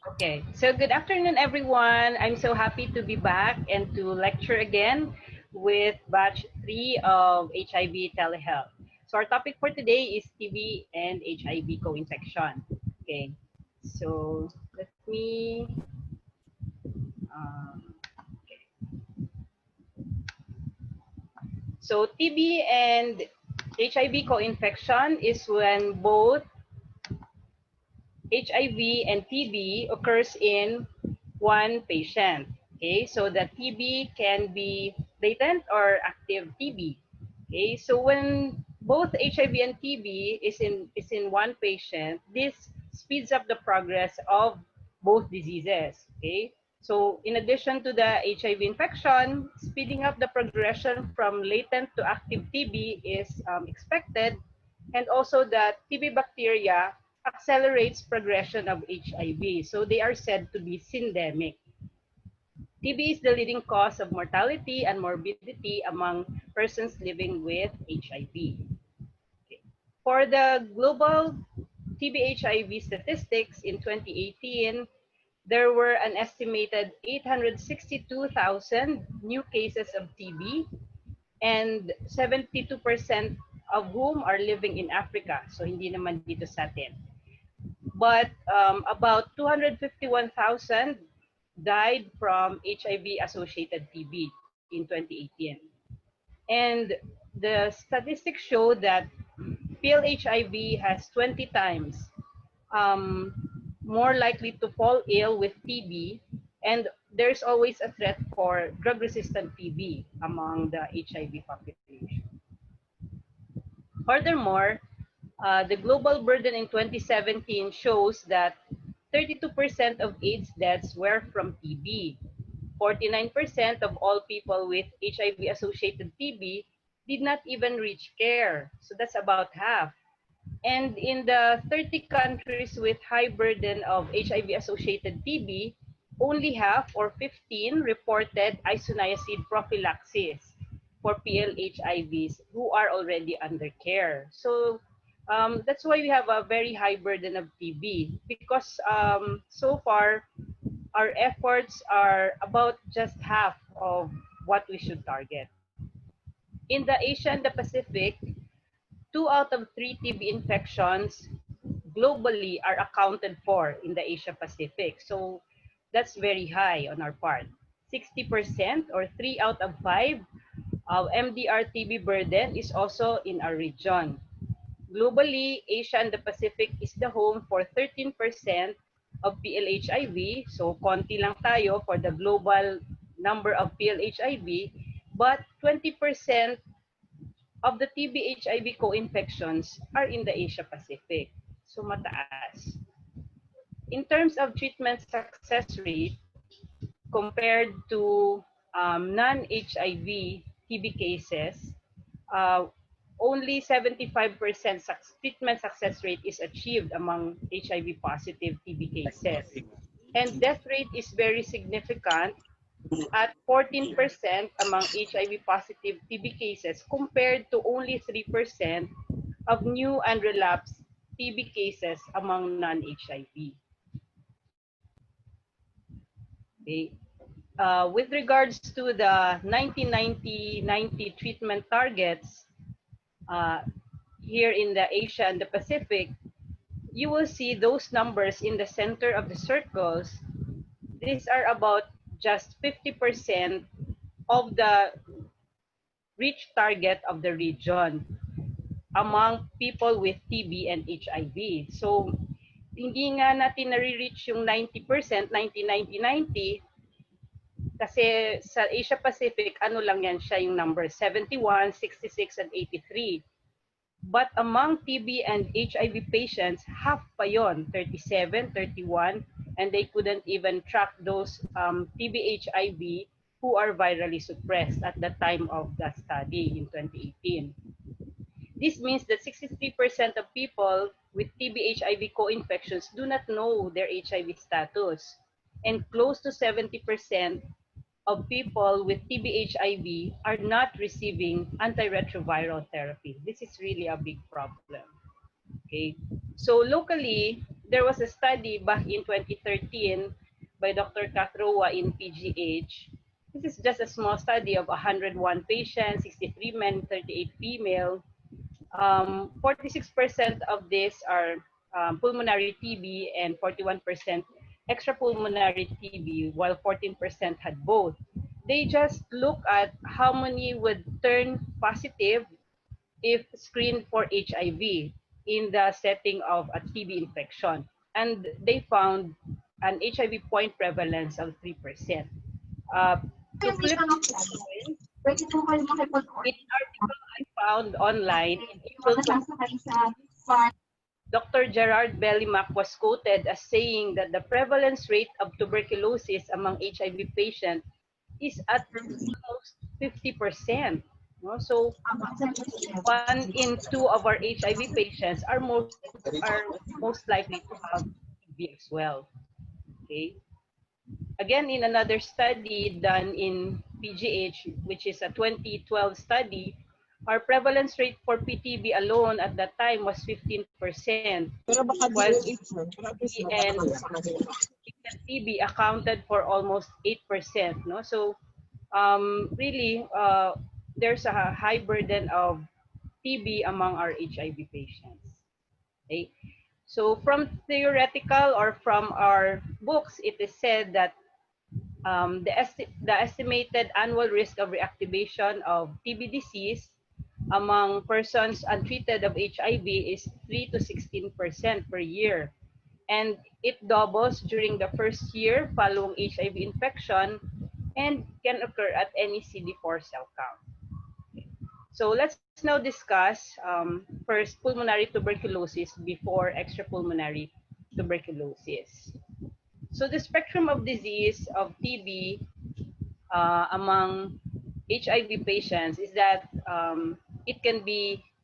Okay, so good afternoon, everyone. I'm so happy to be back and to lecture again with batch 3 of HIV telehealth. So our topic for today is TB and HIV co-infection. Okay, so let me, um, so TB and HIV co-infection is when both HIV and TB occurs in one patient. Okay, so the TB can be latent or active TB. Okay, so when both HIV and TB is in one patient, this speeds up the progress of both diseases. Okay, so in addition to the HIV infection, speeding up the progression from latent to active TB is expected, and also the TB bacteria accelerates progression of HIV. So they are said to be syndemic. TB is the leading cause of mortality and morbidity among persons living with HIV. Okay. For the global TB-HIV statistics in 2018, there were an estimated 862,000 new cases of TB, and 72% of whom are living in Africa. So hindi naman dito sa atin. But about 251,000 died from HIV-associated TB in 2018. And the statistics show that PLHIV has 20 times um, more likely to fall ill with TB, and there's always a threat for drug-resistant TB among the HIV population. Furthermore, the global burden in 2017 shows that 32% of AIDS deaths were from TB. 49% of all people with HIV-associated TB did not even reach care. So that's about half. And in the 30 countries with high burden of HIV-associated TB, only half or 15 reported isoniazid prophylaxis for PLHIVs who are already under care. So that's why we have a very high burden of TB, because so far our efforts are about just half of what we should target. In the Asia and the Pacific, 2 out of 3 TB infections globally are accounted for in the Asia Pacific. So that's very high on our part. 60% or 3 out of 5 of MDR TB burden is also in our region. Globally, Asia and the Pacific is the home for 13% of PLHIV. So konti lang tayo for the global number of PLHIV, but 20% of the TB-HIV co-infections are in the Asia Pacific. So mataas. In terms of treatment success rate, compared to non-HIV TB cases, uh, only 75% treatment success rate is achieved among HIV positive TB cases. And death rate is very significant at 14% among HIV positive TB cases, compared to only 3% of new and relapsed TB cases among non-HIV. Okay. With regards to the 1990 treatment targets, uh, here in the Asia and the Pacific, you will see those numbers in the center of the circles. These are about just 50% of the reach target of the region among people with TB and HIV. So, hindi nga natin nare-reach yung 90%, 90, kasi sa Asia Pacific, ano lang yan siya yung number, 71, 66, and 83. But among TB and HIV patients, half pa yon, 37, 31, and they couldn't even track those TB HIV who are virally suppressed at the time of the study in 2018. This means that 63% of people with TB HIV co-infections do not know their HIV status, and close to 70% of people with TB HIV are not receiving antiretroviral therapy. This is really a big problem. Okay, so locally, there was a study back in 2013 by Dr. Kathrowa in PGH. This is just a small study of 101 patients, 63 men, 38 female. 46% of these are pulmonary TB and 41% extrapulmonary TB, while 14% had both. They just look at how many would turn positive if screened for HIV in the setting of a TB infection. And they found an HIV point prevalence of 3%. To flip the coin, in an article I found online in April 2020, Dr. Gerard Bellimac was quoted as saying that the prevalence rate of tuberculosis among HIV patients is at almost 50%. No? So 1 in 2 of our HIV patients are most likely to have TB as well. Okay. Again, in another study done in PGH, which is a 2012 study, our prevalence rate for PTB alone at that time was 15%, while TB and TB accounted for almost 8%. No? So really, there's a high burden of TB among our HIV patients. Okay? So from theoretical or from our books, it is said that the estimated annual risk of reactivation of TB disease among persons untreated of HIV is 3 to 16% per year. And it doubles during the first year following HIV infection and can occur at any CD4 cell count. So let's now discuss first pulmonary tuberculosis before extrapulmonary tuberculosis. So the spectrum of disease of TB among HIV patients is that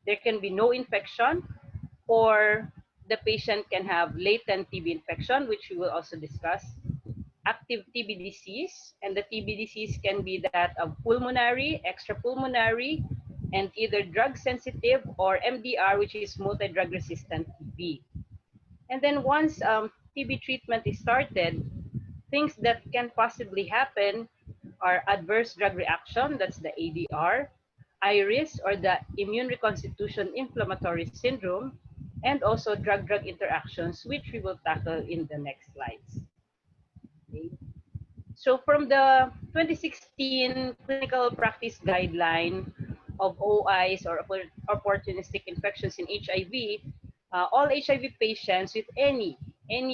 there can be no infection, or the patient can have latent TB infection, which we will also discuss, active TB disease, and the TB disease can be that of pulmonary, extrapulmonary, and either drug sensitive or MDR, which is multi-drug resistant TB. And then once TB treatment is started, things that can possibly happen are adverse drug reaction, that's the ADR, IRIS, or the immune reconstitution inflammatory syndrome, and also drug-drug interactions, which we will tackle in the next slides. Okay. So from the 2016 clinical practice guideline of OIs, or opportunistic infections in HIV, all HIV patients with any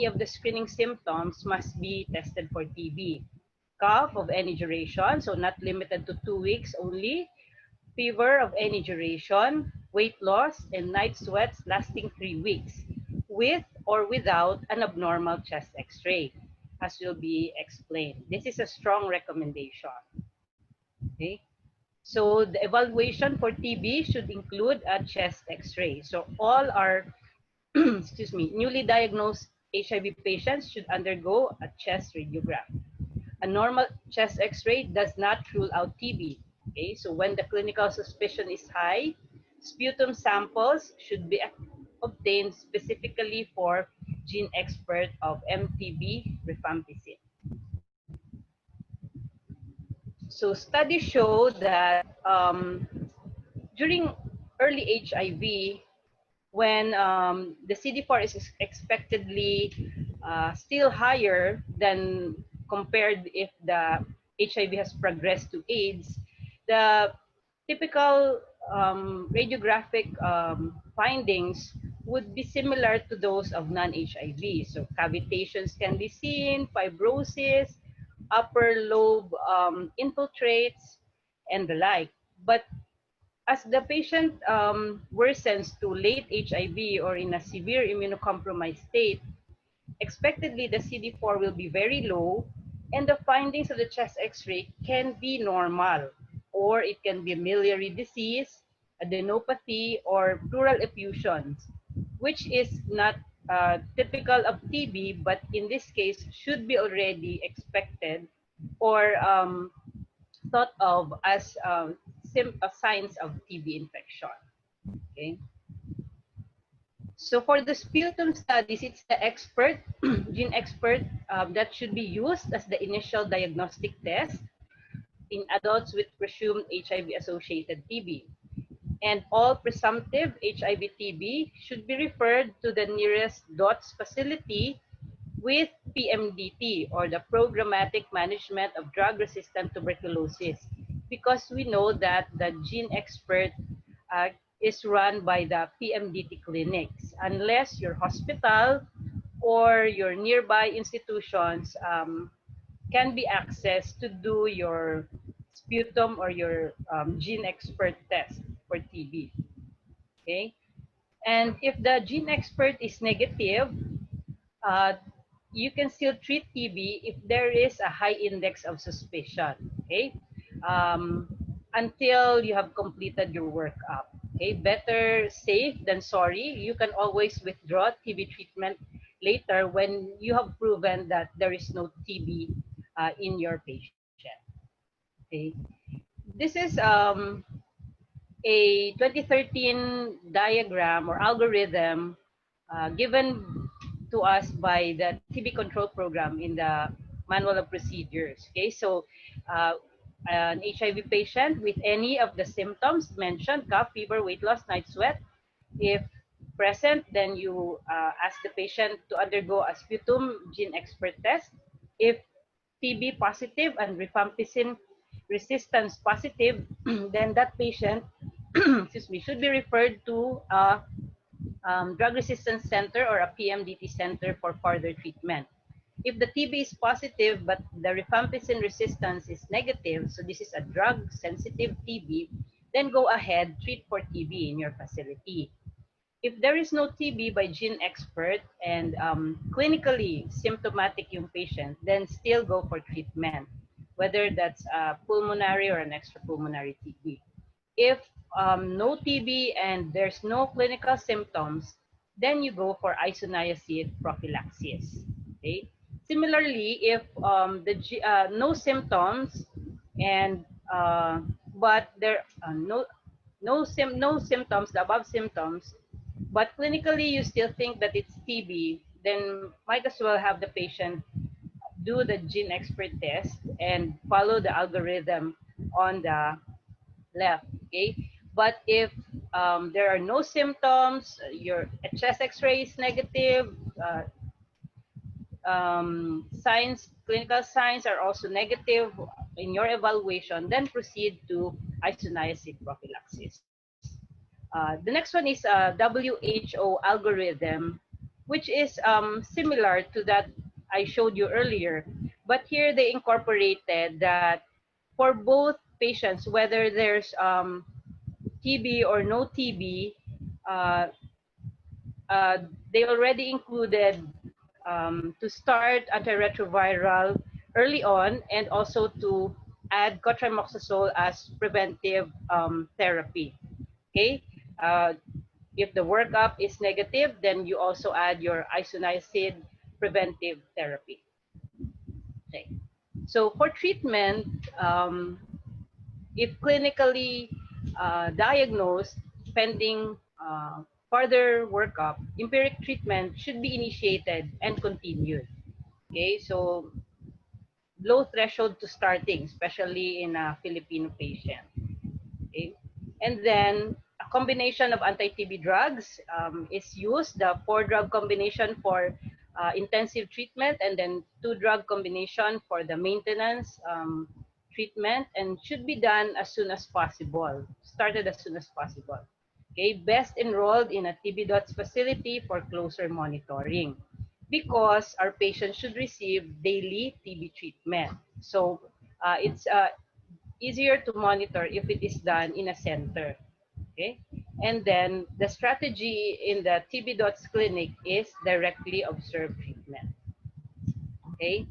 of the screening symptoms must be tested for TB. Cough of any duration, so not limited to 2 weeks only, fever of any duration, weight loss, and night sweats lasting 3 weeks, with or without an abnormal chest X-ray, as will be explained. This is a strong recommendation. Okay. So the evaluation for TB should include a chest X-ray. So all our excuse me, newly diagnosed HIV patients should undergo a chest radiograph. A normal chest X-ray does not rule out TB. Okay, so when the clinical suspicion is high, sputum samples should be obtained specifically for gene expert of MTB rifampicin. So studies show that during early HIV, when the CD4 is expectedly still higher than compared if the HIV has progressed to AIDS, the typical radiographic findings would be similar to those of non-HIV. So cavitations can be seen, fibrosis, upper lobe infiltrates, and the like. But as the patient worsens to late HIV or in a severe immunocompromised state, expectedly the CD4 will be very low, and the findings of the chest X-ray can be normal, or it can be miliary disease, adenopathy, or pleural effusions, which is not typical of TB, but in this case should be already expected or thought of as signs of TB infection. Okay. So for the sputum studies, it's the expert, gene expert, that should be used as the initial diagnostic test in adults with presumed HIV-associated TB. And all presumptive HIV TB should be referred to the nearest DOTS facility with PMDT, or the Programmatic Management of Drug-Resistant Tuberculosis, because we know that the gene expert uh, is run by the PMDT clinics. Unless your hospital or your nearby institutions can be accessed to do your sputum or your gene expert test for TB. Okay, and if the gene expert is negative, uh, you can still treat TB if there is a high index of suspicion. Okay, um, until you have completed your workup. Okay, better safe than sorry. You can always withdraw TB treatment later when you have proven that there is no TB in your patient. Okay, this is a 2013 diagram or algorithm given to us by the TB control program in the manual of procedures. Okay, so uh, an HIV patient with any of the symptoms mentioned, cough, fever, weight loss, night sweat, if present, then you ask the patient to undergo a sputum gene expert test. If TB positive and rifampicin resistance positive, then that patient excuse me, should be referred to a drug resistance center or a PMDT center for further treatment. If the TB is positive but the rifampicin resistance is negative, so this is a drug sensitive TB, then go ahead, treat for TB in your facility. If there is no TB by gene expert and clinically symptomatic yung patient, then still go for treatment, whether that's a pulmonary or an extrapulmonary TB. If no TB and there's no clinical symptoms, then you go for isoniazid prophylaxis. Okay. Similarly, if no symptoms and but there no symptoms, the above symptoms, but clinically you still think that it's TB, then might as well have the patient do the gene expert test and follow the algorithm on the left. Okay, but if there are no symptoms, your chest X-ray is negative, clinical signs are also negative in your evaluation, then proceed to isoniazid prophylaxis. The next one is a WHO algorithm, which is similar to that I showed you earlier, but here they incorporated that for both patients, whether there's TB or no TB, uh, they already included to start antiretroviral early on, and also to add cotrimoxazole as preventive therapy. Okay, uh, if the workup is negative, then you also add your isoniazid preventive therapy. Okay, so for treatment, if clinically diagnosed, pending further workup, empiric treatment should be initiated and continued. Okay, so low threshold to starting, especially in a Filipino patient. Okay, and then a combination of anti-TB drugs is used, the 4-drug combination for intensive treatment, and then 2-drug combination for the maintenance treatment, and should be done as soon as possible, started as soon as possible. Okay, best enrolled in a TB DOTS facility for closer monitoring, because our patients should receive daily TB treatment. So it's easier to monitor if it is done in a center. Okay, and then the strategy in the TB DOTS clinic is directly observed treatment. Okay.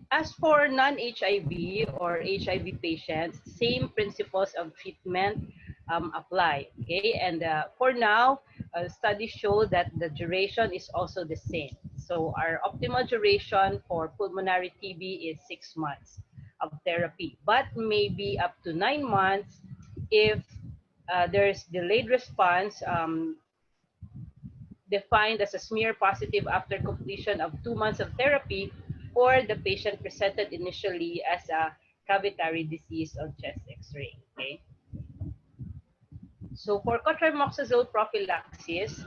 As for non-HIV or HIV patients, same principles of treatment apply. Okay, and for now, studies show that the duration is also the same. So our optimal duration for pulmonary TB is 6 months of therapy, but maybe up to 9 months if there's delayed response, defined as a smear positive after completion of 2 months of therapy, or the patient presented initially as a cavitary disease on chest X-ray. Okay. So for cotrimoxazole prophylaxis,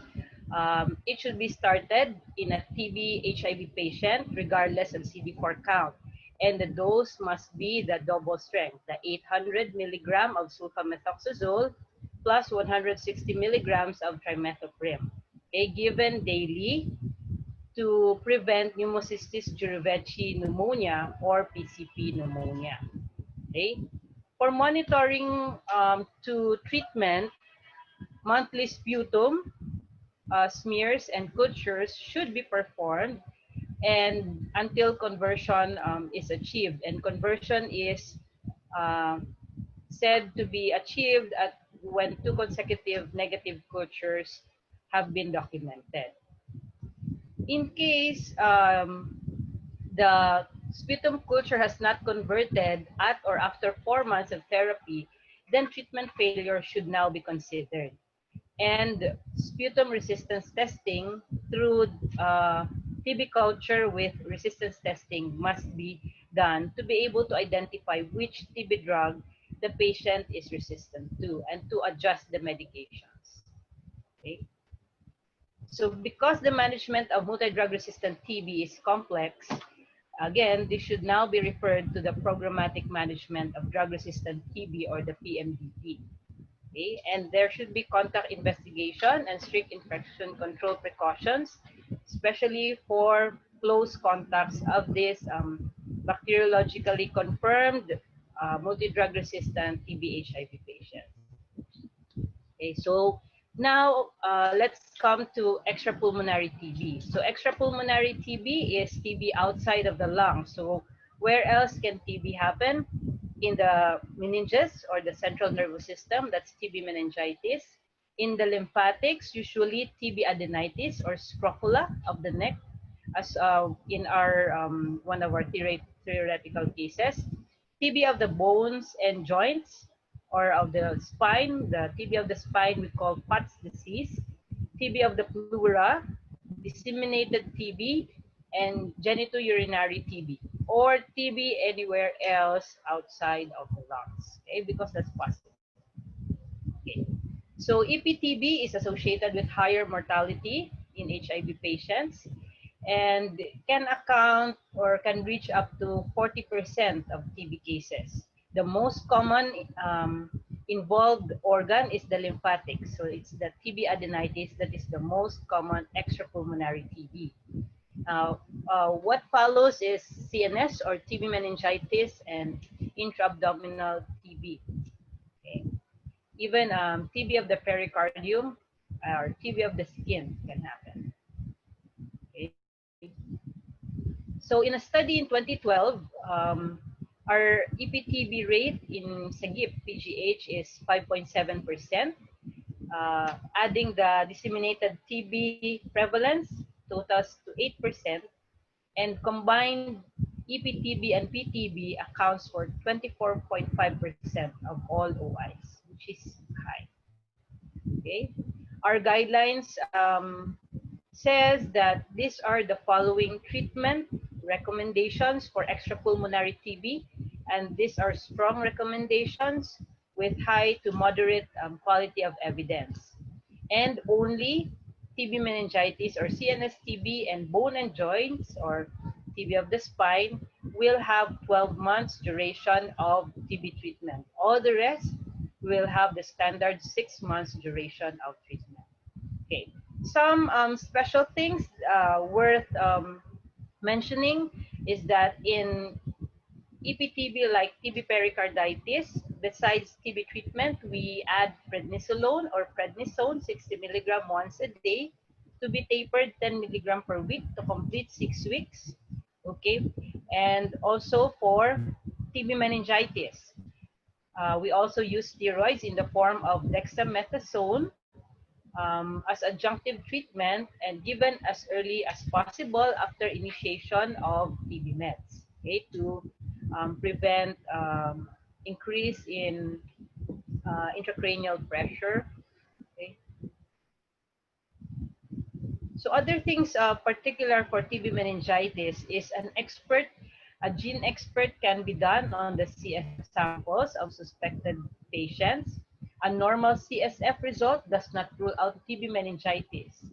it should be started in a TB/HIV patient regardless of CD4 count. And the dose must be the double strength, the 800 milligram of sulfamethoxazole plus 160 milligrams of trimethoprim, okay, given daily to prevent pneumocystis jirovecii pneumonia or PCP pneumonia. Okay? For monitoring to treatment, monthly sputum, smears, and cultures should be performed and until conversion is achieved. And conversion is uh, said to be achieved at when 2 consecutive negative cultures have been documented. In case the sputum culture has not converted at or after 4 months of therapy, then treatment failure should now be considered. And sputum resistance testing through TB culture with resistance testing must be done to be able to identify which TB drug the patient is resistant to and to adjust the medications. Okay? So because the management of multi-drug resistant TB is complex, again, this should now be referred to the programmatic management of drug resistant TB or the PMDT. Okay? And there should be contact investigation and strict infection control precautions, especially for close contacts of this bacteriologically confirmed multi-drug resistant TB/HIV patients. Okay, so now let's come to extrapulmonary TB. So extrapulmonary TB is TB outside of the lung. So where else can TB happen? In the meninges or the central nervous system, that's TB meningitis. In the lymphatics, usually TB adenitis or scrofula of the neck, as in our one of our theoretical cases. TB of the bones and joints or of the spine, the TB of the spine we call Pott's disease, TB of the pleura, disseminated TB, and genitourinary TB, or TB anywhere else outside of the lungs, okay, because that's possible. Okay. So EPTB is associated with higher mortality in HIV patients and can account or can reach up to 40% of TB cases. The most common involved organ is the lymphatics. So it's the TB adenitis that is the most common extrapulmonary TB. What follows is CNS or TB meningitis and intra-abdominal TB. Okay. Even TB of the pericardium or TB of the skin can happen. Okay. So in a study in 2012, our EPTB rate in Sagip PGH is 5.7%. Adding the disseminated TB prevalence totals to 8%, and combined EPTB and PTB accounts for 24.5% of all OIs, which is high. Okay, our guidelines says that these are the following treatment recommendations for extrapulmonary TB, and these are strong recommendations with high to moderate quality of evidence. And only TB meningitis or CNS TB and bone and joints or TB of the spine will have 12 months duration of TB treatment. All the rest will have the standard 6 months duration of treatment. Okay, some special things worth mentioning is that in EPTB like TB pericarditis, besides TB treatment, we add prednisolone or prednisone 60 milligram once a day to be tapered 10 milligram per week to complete 6 weeks. Okay, and also for TB meningitis, we also use steroids in the form of dexamethasone as adjunctive treatment and given as early as possible after initiation of TB meds, okay, to prevent increase in intracranial pressure. Okay. So other things particular for TB meningitis is a gene expert can be done on the CSF samples of suspected patients. A normal CSF result does not rule out TB meningitis,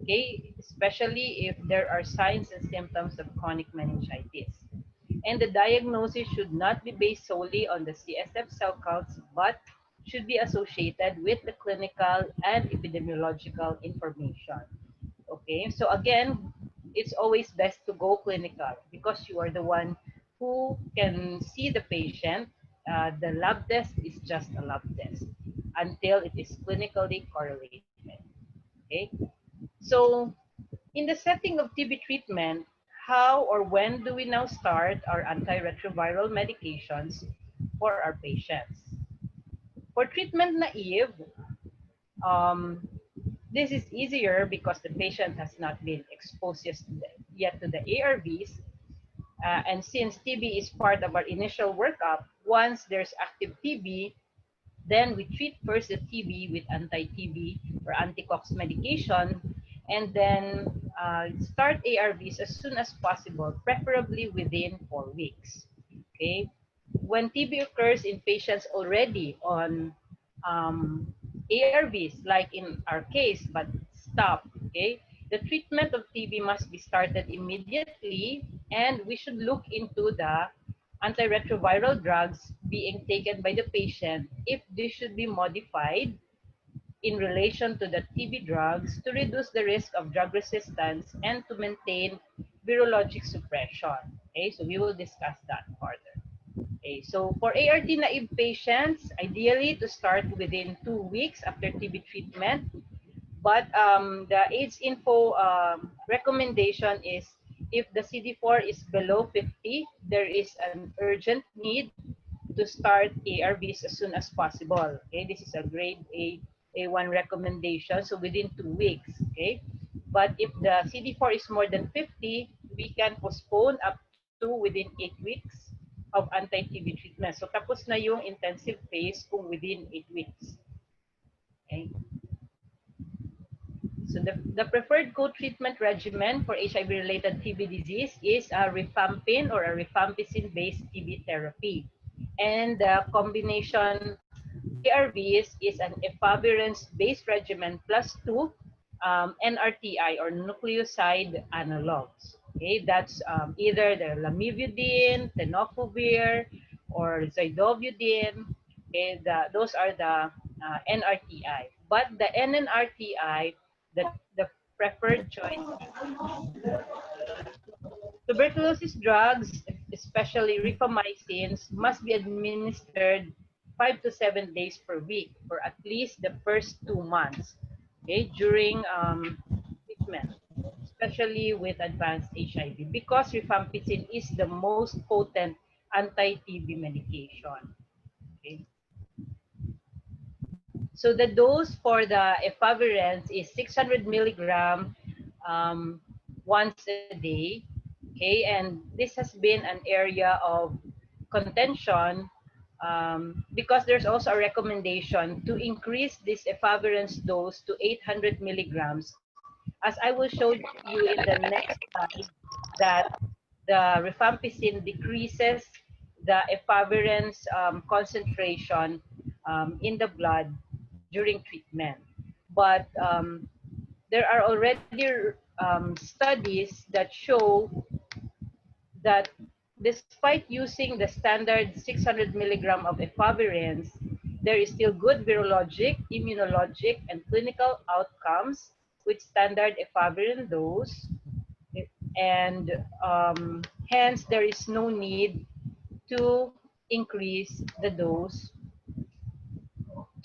okay, especially if there are signs and symptoms of chronic meningitis. And the diagnosis should not be based solely on the CSF cell counts, but should be associated with the clinical and epidemiological information. Okay, so again, it's always best to go clinical because you are the one who can see the patient. The lab test is just a lab test until it is clinically correlated. Okay, so in the setting of TB treatment, how or when do we now start our antiretroviral medications for our patients? For treatment naive, um, this is easier because the patient has not been exposed yet to the ARVs. And since TB is part of our initial workup, once there's active TB, then we treat first the TB with anti-TB or anti-COX medication, and then start ARVs as soon as possible, preferably within 4 weeks. Okay, when TB occurs in patients already on ARVs, like in our case, but stop. Okay, the treatment of TB must be started immediately, and we should look into the antiretroviral drugs being taken by the patient if they should be modified in relation to the TB drugs to reduce the risk of drug resistance and to maintain virologic suppression. Okay, so we will discuss that further. Okay, so for ART naive patients, ideally to start within 2 weeks after TB treatment. But the AIDS info recommendation is if the CD4 is below 50, there is an urgent need to start ARVs as soon as possible. Okay, this is a grade A1 recommendation, so within 2 weeks. Okay, but if the CD4 is more than 50, we can postpone up to within 8 weeks of anti-TB treatment. So tapos na yung intensive phase kung within 8 weeks. Okay. So the preferred co-treatment regimen for HIV-related TB disease is a rifampin or a rifampicin-based TB therapy. And the combination ARVs is an efavirenz-based regimen plus 2 NRTI or nucleoside analogs. Okay, that's either the lamivudine, tenofovir, or zidovudine. Okay, those are the NRTI. But the NNRTI, the preferred choice. Tuberculosis drugs, especially rifamycins, must be administered 5 to 7 days per week for at least the first 2 months, okay, during treatment, especially with advanced HIV, because rifampicin is the most potent anti-TB medication. Okay. So the dose for the efavirenz is 600 milligram once a day. Okay, and this has been an area of contention because there's also a recommendation to increase this efavirenz dose to 800 milligrams. As I will show you in the next slide, that the rifampicin decreases the efavirenz concentration in the blood during treatment. But there are already studies that show that despite using the standard 600 milligram of efavirenz, there is still good virologic, immunologic, and clinical outcomes with standard efavirenz dose. And hence, there is no need to increase the dose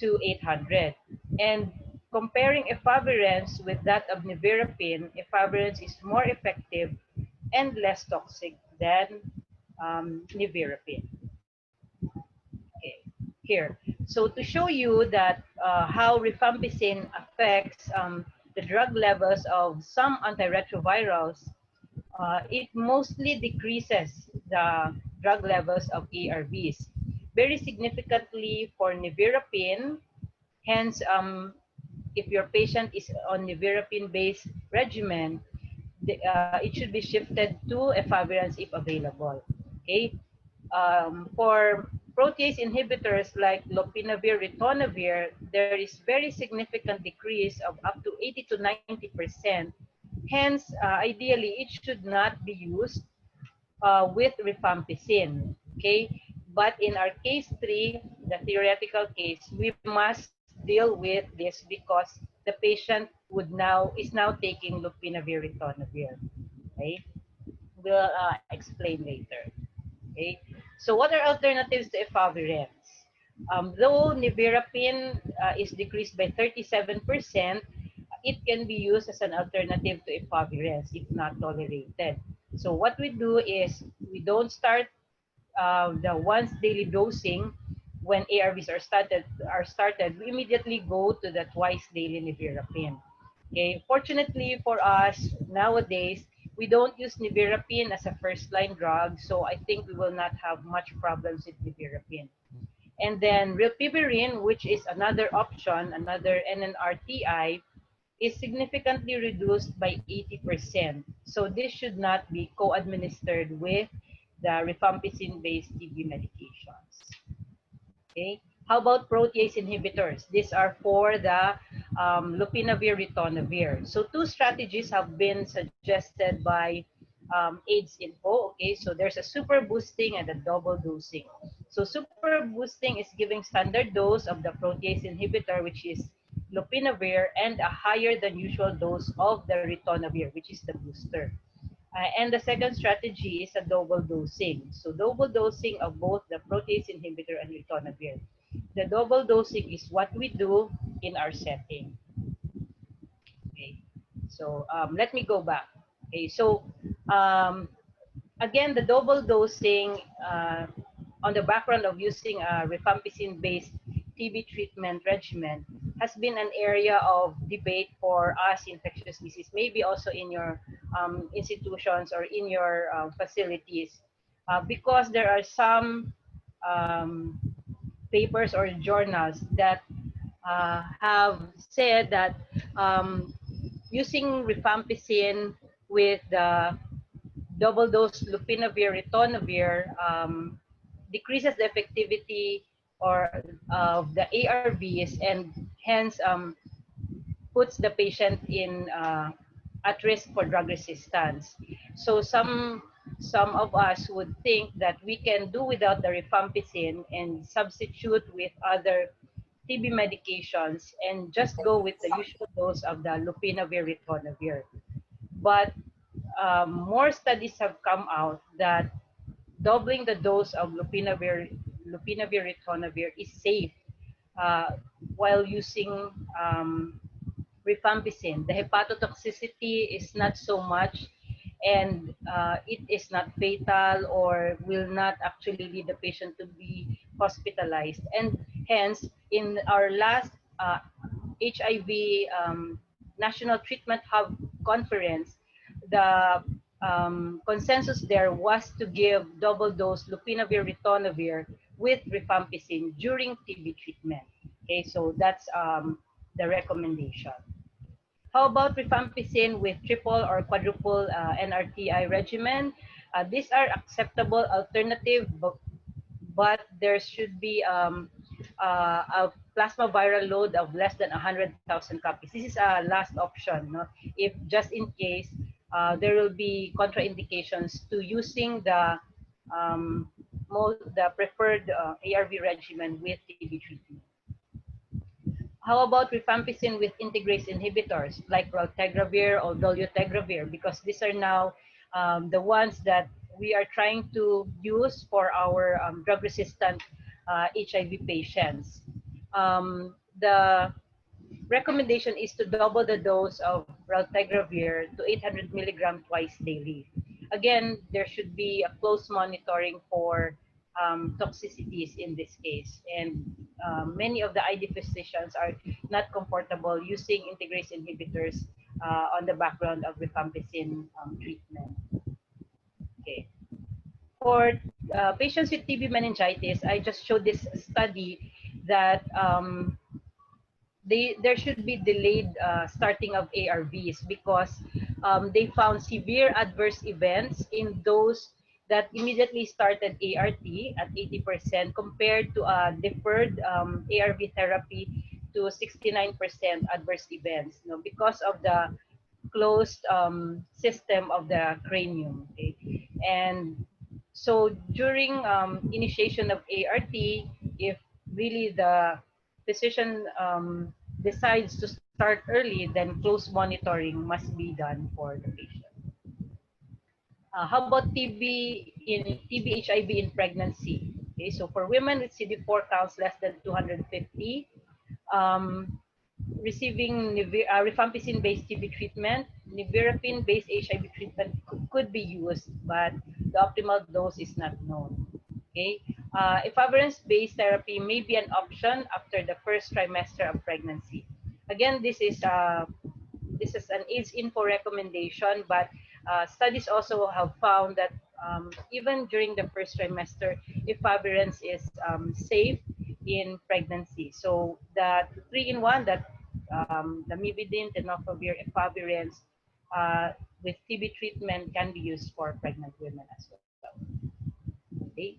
to 800. And comparing efavirenz with that of nevirapine, efavirenz is more effective and less toxic than nevirapine. Okay, here. So to show you that how rifampicin affects the drug levels of some antiretrovirals, it mostly decreases the drug levels of ARVs. very significantly for nevirapine. Hence, if your patient is on nevirapine-based regimen, it should be shifted to efavirenz if available. Okay. For protease inhibitors like lopinavir, ritonavir, there is very significant decrease of up to 80 to 90%. Hence, ideally, it should not be used with rifampicin. Okay, but in our case 3, the theoretical case, we must deal with this because the patient is now taking lopinavir, ritonavir. Okay, we'll explain later. Okay, so what are alternatives to efavirenz? Though nevirapine is decreased by 37%, it can be used as an alternative to efavirenz if not tolerated. So what we do is we don't start the once daily dosing when ARVs are started. We immediately go to the twice daily nevirapine. Okay, fortunately for us nowadays, we don't use nevirapine as a first line drug, so I think we will not have much problems with nevirapine. And then rilpivirine, which is another option, another NNRTI, is significantly reduced by 80%. So this should not be co-administered with the rifampicin-based TB medications. Okay. How about protease inhibitors? These are for the lopinavir, ritonavir. So two strategies have been suggested by AIDS Info. Okay, so there's a super boosting and a double dosing. So super boosting is giving standard dose of the protease inhibitor, which is lopinavir, and a higher than usual dose of the ritonavir, which is the booster. And the second strategy is a double dosing. So double dosing of both the protease inhibitor and ritonavir. The double dosing is what we do in our setting. Okay. So let me go back. Okay. So again, the double dosing on the background of using a rifampicin-based TB treatment regimen has been an area of debate for us infectious disease, maybe also in your institutions or in your facilities, because there are some um, papers or journals that have said that using rifampicin with the double dose lopinavir, ritonavir decreases the effectivity or of the ARVs, and hence puts the patient in at risk for drug resistance. So some of us would think that we can do without the rifampicin and substitute with other TB medications and just go with the usual dose of the lopinavir, ritonavir. But more studies have come out that doubling the dose of lopinavir, ritonavir is safe uh, while using rifampicin. The hepatotoxicity is not so much, and it is not fatal or will not actually lead the patient to be hospitalized. And hence, in our last HIV National Treatment Hub conference, the consensus there was to give double dose lopinavir, ritonavir with rifampicin during TB treatment. Okay, so that's the recommendation. How about rifampicin with triple or quadruple NRTI regimen? These are acceptable alternative, but there should be a plasma viral load of less than 100,000 copies. This is a last option, no? If just in case there will be contraindications to using the preferred ARV regimen with TB treatment. How about rifampicin with integrase inhibitors like raltegravir or dolutegravir? Because these are now the ones that we are trying to use for our drug-resistant HIV patients. The recommendation is to double the dose of raltegravir to 800 milligram twice daily. Again, there should be a close monitoring for toxicities in this case. And many of the ID physicians are not comfortable using integrase inhibitors on the background of rifampicin treatment. Okay. For patients with TB meningitis, I just showed this study that there should be delayed starting of ARVs because they found severe adverse events in those that immediately started ART at 80% compared to a deferred ARV therapy to 69% adverse events, because of the closed system of the cranium. Okay? And so during initiation of ART, if really the physician decides to start early, then close monitoring must be done for the patient. How about TB HIV in pregnancy? Okay, so for women with CD4 counts less than 250, um, receiving rifampicin-based TB treatment, nevirapine-based HIV treatment could be used, but the optimal dose is not known. Okay, efavirenz-based therapy may be an option after the first trimester of pregnancy. Again, this is an AIDS info recommendation, but studies also have found that even during the first trimester, efavirenz is safe in pregnancy. So the 3-in-1, that the lamivudine, tenofovir, efavirenz with TB treatment can be used for pregnant women as well. Okay.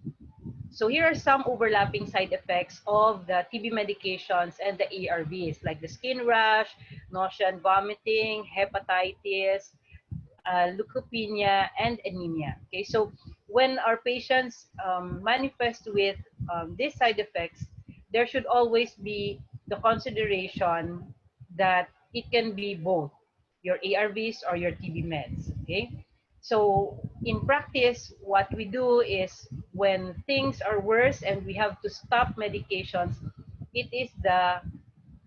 So here are some overlapping side effects of the TB medications and the ARVs, like the skin rash, nausea and vomiting, hepatitis, leukopenia, and anemia. Okay, so when our patients manifest with these side effects, there should always be the consideration that it can be both your ARVs or your TB meds. Okay, so in practice, what we do is when things are worse and we have to stop medications, it is the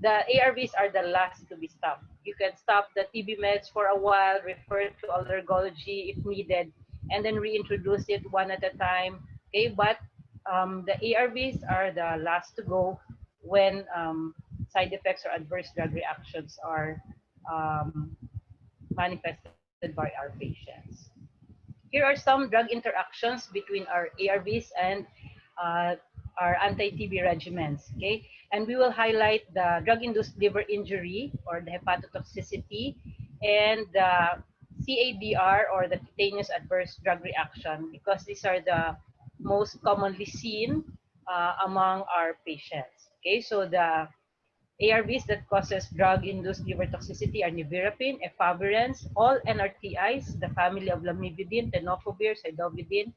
ARVs are the last to be stopped. You can stop the TB meds for a while, refer to allergology if needed, and then reintroduce it one at a time. Okay, but the ARVs are the last to go when side effects or adverse drug reactions are um, manifested by our patients. Here are some drug interactions between our ARVs and uh, our anti-TB regimens. Okay, and we will highlight the drug-induced liver injury or the hepatotoxicity and the CADR or the cutaneous adverse drug reaction because these are the most commonly seen among our patients. Okay, so the ARVs that causes drug-induced liver toxicity are nevirapine, efavirenz, all NRTIs, the family of lamivudine, tenofovir, cidovudine,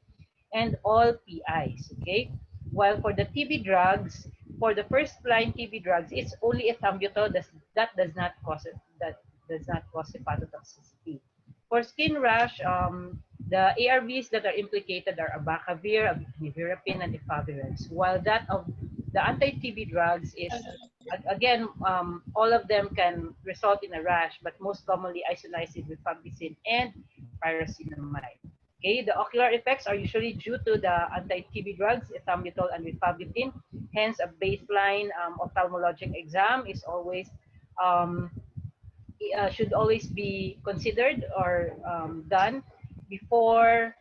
and all PIs. Okay. While for the TB drugs, for the first-line TB drugs, it's only ethambutol that does not cause it. That does not cause hepatotoxicity. For skin rash, the ARVs that are implicated are abacavir, nevirapine, and efavirenz. While that of the anti-TB drugs is again, all of them can result in a rash, but most commonly isoniazid, rifampicin, and pyrazinamide. Okay, the ocular effects are usually due to the anti-TB drugs, ethambutol and rifampicin. Hence, a baseline ophthalmologic exam is always um, should always be considered or done before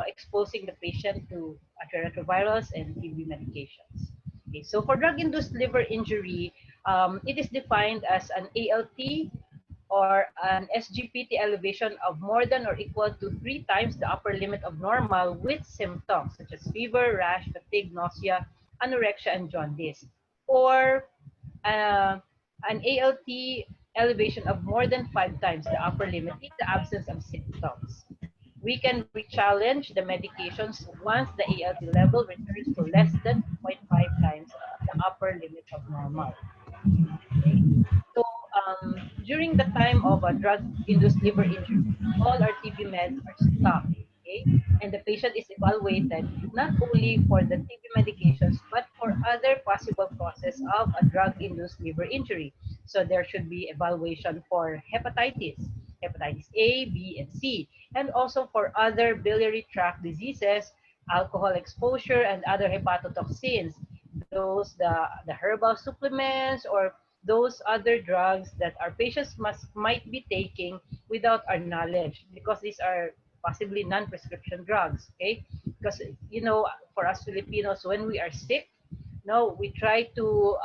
exposing the patient to antiretrovirals and TB medications. Okay, so for drug-induced liver injury, it is defined as an ALT or an SGPT elevation of more than or equal to 3 times the upper limit of normal with symptoms such as fever, rash, fatigue, nausea, anorexia, and jaundice, or uh, an ALT elevation of more than 5 times the upper limit in the absence of symptoms. We can re-challenge the medications once the ALT level returns to less than 2.5 times the upper limit of normal. Okay. So during the time of a drug-induced liver injury, all our TB meds are stopped. Okay, and the patient is evaluated not only for the TB medications but for other possible causes of a drug-induced liver injury. So there should be evaluation for hepatitis A, B, and C, and also for other biliary tract diseases, alcohol exposure, and other hepatotoxins. Those the herbal supplements or those other drugs that our patients might be taking without our knowledge because these are possibly non-prescription drugs. Okay, because for us Filipinos, when we are sick, no, we try to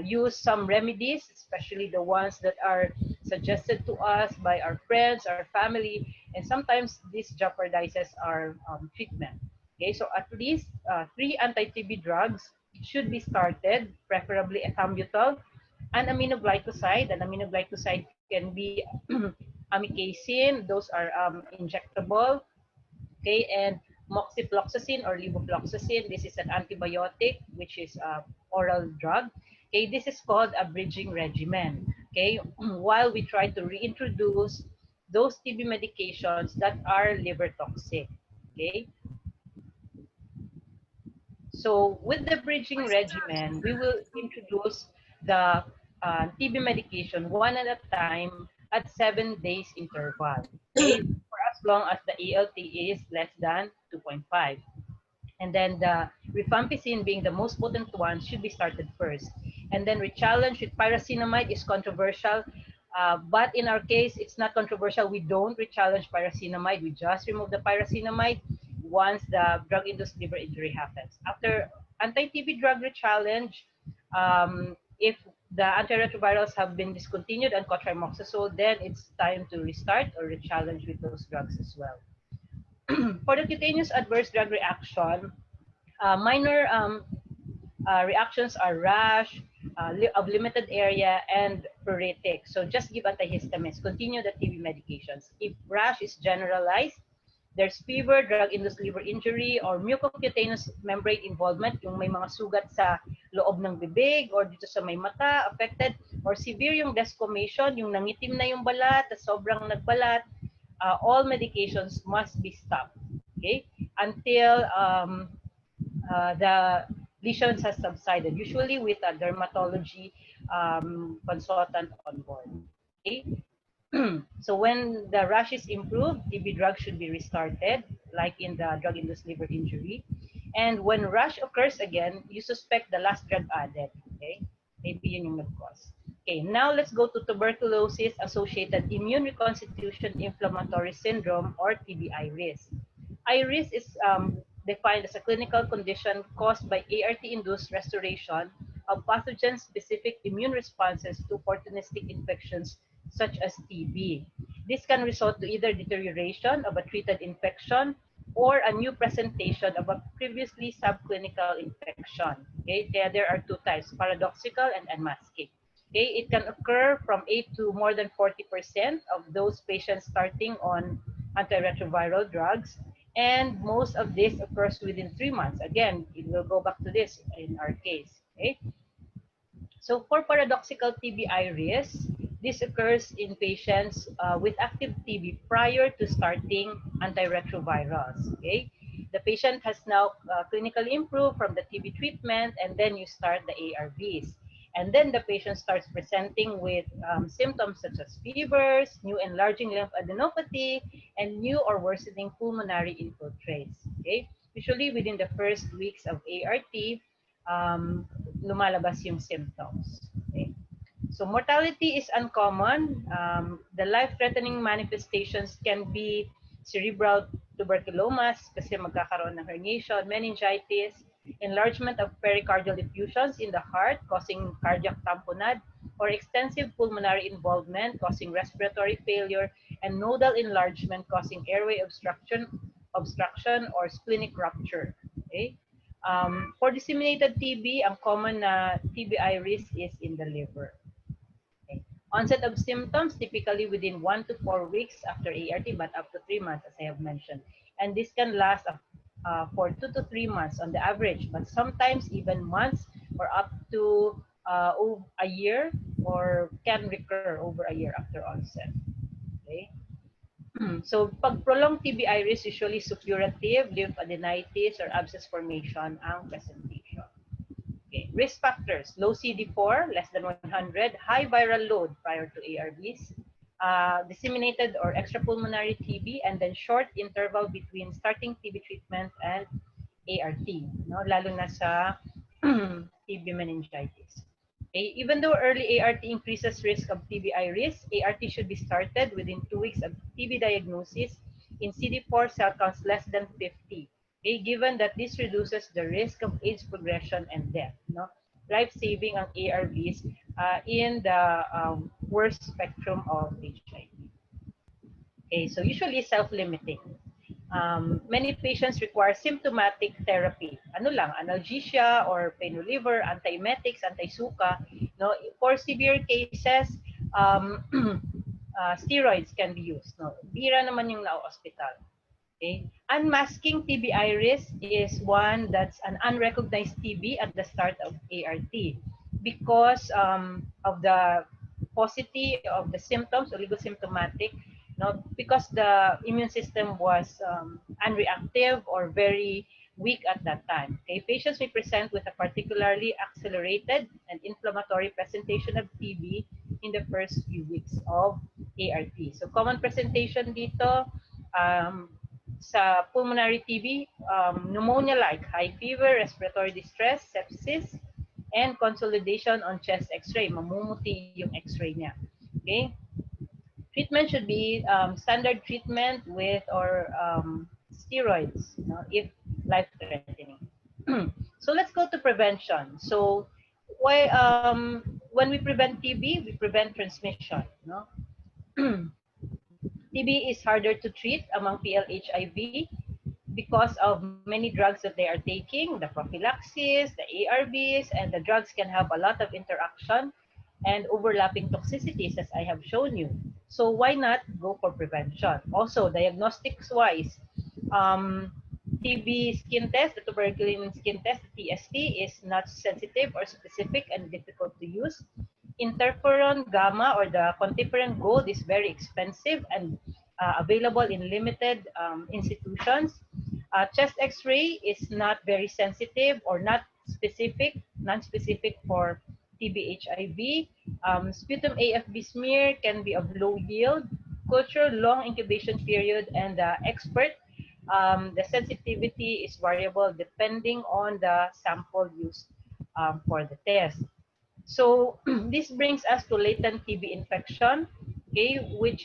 use some remedies, especially the ones that are suggested to us by our friends, our family, and sometimes this jeopardizes our treatment. Okay, so at least 3 anti-TB drugs should be started, preferably ethambutol and aminoglycoside. And aminoglycoside can be amikacin; those are injectable. Okay, and moxifloxacin or levofloxacin. This is an antibiotic, which is a oral drug. Okay, this is called a bridging regimen. Okay, while we try to reintroduce those TB medications that are liver toxic. Okay, so with the bridging regimen, we will introduce the TB medication one at a time at 7 days interval. Okay, for as long as the ALT is less than 2.5. And then the rifampicin, being the most potent one, should be started first. And then rechallenge with pyrazinamide is controversial. But in our case, it's not controversial. We don't rechallenge pyrazinamide. We just remove the pyrazinamide once the drug-induced liver injury happens. After anti-TB drug rechallenge, if the antiretrovirals have been discontinued and cotrimoxazole, then it's time to restart or rechallenge with those drugs as well. For the cutaneous adverse drug reaction, minor reactions are rash of limited area and pruritic. So just give antihistamines. Continue the TB medications. If rash is generalized, there's fever, drug-induced liver injury, or mucocutaneous membrane involvement, yung may mga sugat sa loob ng bibig or dito sa may mata affected, or severe yung desquamation, yung nangitim na yung balat, sobrang nagbalat, all medications must be stopped, okay, until the lesions has subsided, usually with a dermatology consultant on board. Okay? So when the rash is improved, TB drug should be restarted, like in the drug-induced liver injury. And when rash occurs again, you suspect the last drug added. Okay? Maybe yun yung nag-cause. Okay, now let's go to tuberculosis-associated immune reconstitution inflammatory syndrome, or TB-IRIS. IRIS is defined as a clinical condition caused by ART-induced restoration of pathogen-specific immune responses to opportunistic infections such as TB. This can result to either deterioration of a treated infection or a new presentation of a previously subclinical infection. Okay, there are two types, paradoxical and unmasking. Okay, it can occur from 8 to more than 40% of those patients starting on antiretroviral drugs, and most of this occurs within 3 months. Again, it will go back to this in our case. Okay, so for paradoxical TB-IRIS, this occurs in patients with active TB prior to starting antiretrovirals. Okay, the patient has now clinically improved from the TB treatment, and then you start the ARVs. And then the patient starts presenting with symptoms such as fevers, new enlarging lymphadenopathy, and new or worsening pulmonary infiltrates. Okay, usually within the first weeks of ART, lumalabas yung symptoms. Okay. So mortality is uncommon. The life-threatening manifestations can be cerebral tuberculomas kasi magkakaroon ng herniation, meningitis, enlargement of pericardial effusions in the heart causing cardiac tamponade, or extensive pulmonary involvement causing respiratory failure, and nodal enlargement causing airway obstruction or splenic rupture. Okay? For disseminated TB, ang common na TB-IRIS is in the liver. Okay. Onset of symptoms typically within 1 to 4 weeks after ART, but up to 3 months, as I have mentioned. And this can last for 2 to 3 months on the average, but sometimes even months or up to a year, or can recur over a year after onset. Okay. So pag prolonged TB-IRIS, usually suppurative, lymphadenitis, or abscess formation ang presentation. Okay. Risk factors: low CD4, less than 100, high viral load prior to ARVs, disseminated or extrapulmonary TB, and then short interval between starting TB treatment and ART, no? Lalo na sa TB meningitis. Okay. Even though early ART increases risk of TB-IRIS, ART should be started within 2 weeks of TB diagnosis in CD4 cell counts less than 50. Okay, given that this reduces the risk of AIDS progression and death. No? Life-saving ang ARVs in the worst spectrum of HIV. Okay, so usually self-limiting. Many patients require symptomatic therapy. Ano lang, analgesia or pain reliever, antiemetics, antisuka. No, for severe cases, steroids can be used. No, bira naman yung na-hospital. Okay, unmasking TB iris is one that's an unrecognized TB at the start of ART because of the paucity of the symptoms, oligosymptomatic, no, because the immune system was unreactive or very weak at that time. Okay, patients may present with a particularly accelerated and inflammatory presentation of TB in the first few weeks of ART. So common presentation dito sa pulmonary TB, pneumonia-like high fever, respiratory distress, sepsis, and consolidation on chest X-ray. Mamumuti yung X-ray niya. Okay? Treatment should be standard treatment with or steroids, if life-threatening. So let's go to prevention. So when we prevent TB, we prevent transmission. No? TB is harder to treat among PL-HIV because of many drugs that they are taking, the prophylaxis, the ARVs, and the drugs can have a lot of interaction and overlapping toxicities, as I have shown you. So why not go for prevention? Also, diagnostics-wise, TB skin test, the tuberculin skin test, the TST, is not sensitive or specific and difficult to use. Interferon gamma or the quantiferon gold is very expensive and available in limited institutions. Chest X-ray is not very sensitive or not specific, non-specific for TB HIV. Sputum AFB smear can be of low yield, culture, long incubation period, and expert. The sensitivity is variable depending on the sample used for the test. So this brings us to latent TB infection, okay, which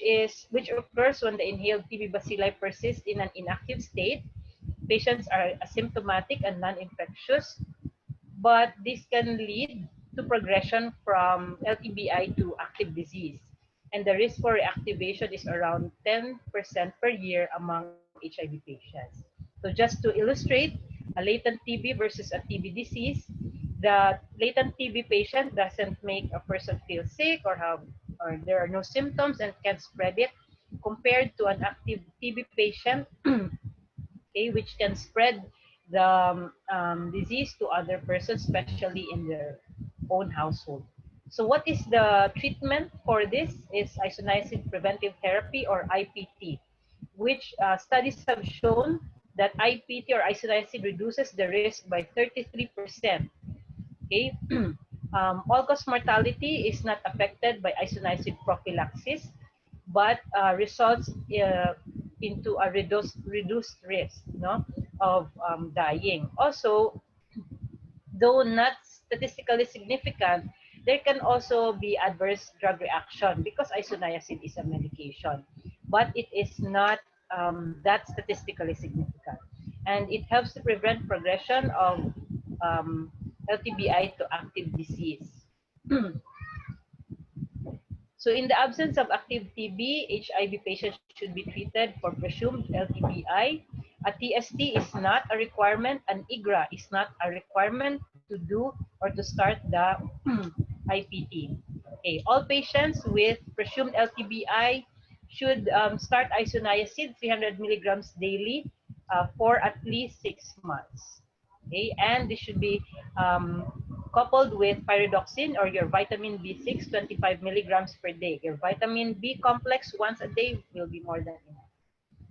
occurs when the inhaled TB bacilli persist in an inactive state. Patients are asymptomatic and non-infectious, but this can lead to progression from LTBI to active disease. And the risk for reactivation is around 10% per year among HIV patients. So just to illustrate a latent TB versus a TB disease, the latent TB patient doesn't make a person feel sick or there are no symptoms and can spread it compared to an active TB patient, okay, which can spread the disease to other persons, especially in their own household. So what is the treatment for this is isoniazid preventive therapy or IPT, which studies have shown that IPT or isoniazid reduces the risk by 33%. Okay, all-cause mortality is not affected by isoniazid prophylaxis, but results into a reduced risk, of dying. Also, though not statistically significant, there can also be adverse drug reaction because isoniazid is a medication, but it is not that statistically significant, and it helps to prevent progression of LTBI to active disease. So in the absence of active TB, HIV patients should be treated for presumed LTBI. A TST is not a requirement, an IGRA is not a requirement to do or to start the IPT. Okay, all patients with presumed LTBI should start isoniazid 300 milligrams daily for at least 6 months. Okay, and this should be coupled with pyridoxine or your vitamin B6, 25 milligrams per day. Your vitamin B complex once a day will be more than enough.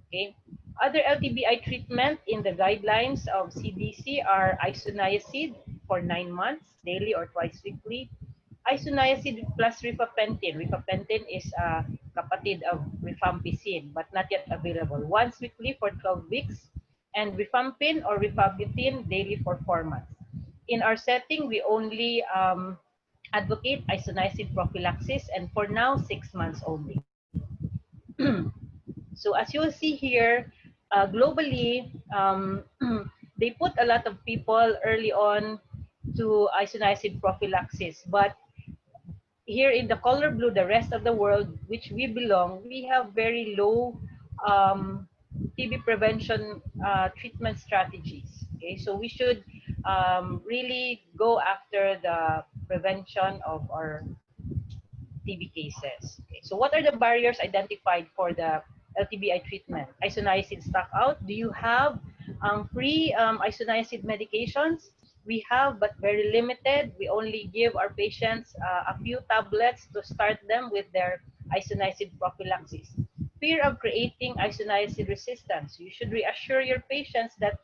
Okay. Other LTBI treatment in the guidelines of CDC are isoniazid for 9 months, daily or twice weekly. Isoniazid plus rifampicin. Rifampicin is a kapatid of rifampicin, but not yet available. Once weekly for 12 weeks. And rifampin or rifabutin daily for 4 months. In our setting, we only advocate isoniazid prophylaxis, and for now, 6 months only. So as you will see here, globally, they put a lot of people early on to isoniazid prophylaxis. But here in the color blue, the rest of the world, which we belong, we have very low TB prevention treatment strategies. Okay, so we should really go after the prevention of our TB cases. Okay, so what are the barriers identified for the LTBI treatment? Isoniazid stock out. Do you have free isoniazid medications? We have, but very limited. We only give our patients a few tablets to start them with their isoniazid prophylaxis. Fear of creating isoniazid resistance. You should reassure your patients that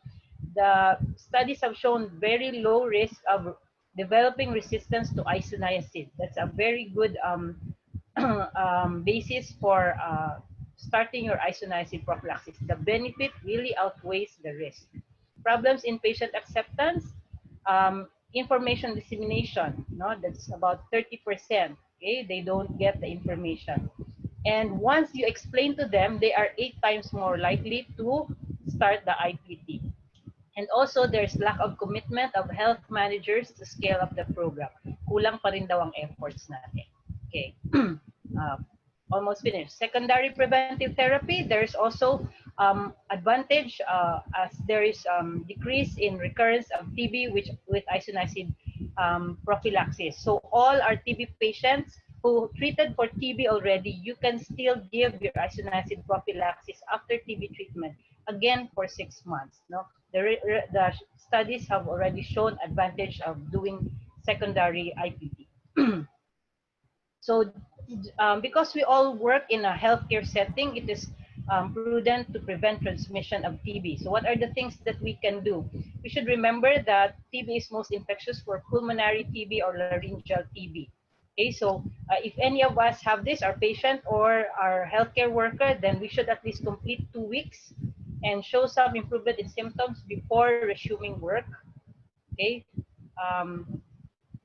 the studies have shown very low risk of developing resistance to isoniazid. That's a very good basis for starting your isoniazid prophylaxis. The benefit really outweighs the risk. Problems in patient acceptance, information dissemination, no, that's about 30%. Okay, they don't get the information. And once you explain to them, they are 8 times more likely to start the IPT. And also, there's lack of commitment of health managers to scale up the program. Kulang pa rin daw ang efforts natin. Okay. uh, Almost finished. Secondary preventive therapy, there's also advantage as there is decrease in recurrence of TB with isoniazid prophylaxis. So all our TB patients who treated for TB already, you can still give your isoniazid prophylaxis after TB treatment, again for 6 months. No, the studies have already shown advantage of doing secondary IPT. So because we all work in a healthcare setting, it is prudent to prevent transmission of TB. So what are the things that we can do? We should remember that TB is most infectious for pulmonary TB or laryngeal TB. Okay, so if any of us have this, our patient or our healthcare worker, then we should at least complete 2 weeks and show some improvement in symptoms before resuming work. Okay.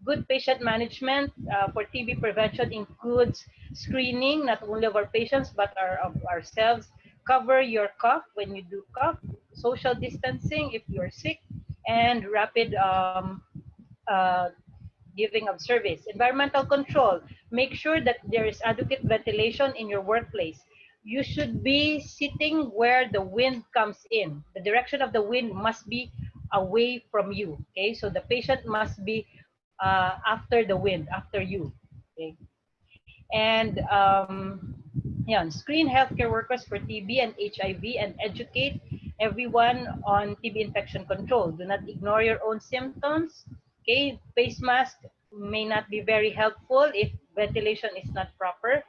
Good patient management for TB prevention includes screening not only of our patients but of ourselves. Cover your cough when you do cough, social distancing if you're sick, and rapid uh, giving of service. Environmental control. Make sure that there is adequate ventilation in your workplace. You should be sitting where the wind comes in. The direction of the wind must be away from you. Okay, so the patient must be after the wind, after you. Okay, and yeah, screen healthcare workers for TB and HIV and educate everyone on TB infection control. Do not ignore your own symptoms. Okay, face mask may not be very helpful if ventilation is not proper.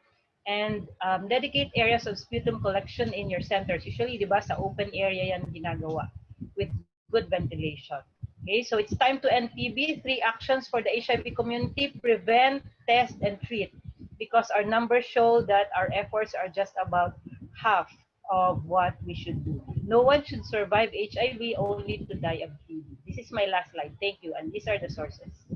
And dedicate areas of sputum collection in your centers. Usually, di ba, sa open area yan ginagawa with good ventilation. Okay, so it's time to end TB. 3 actions for the HIV community: prevent, test, and treat. Because our numbers show that our efforts are just about half of what we should do. No one should survive HIV only to die of TB. This is my last slide. Thank you. And these are the sources.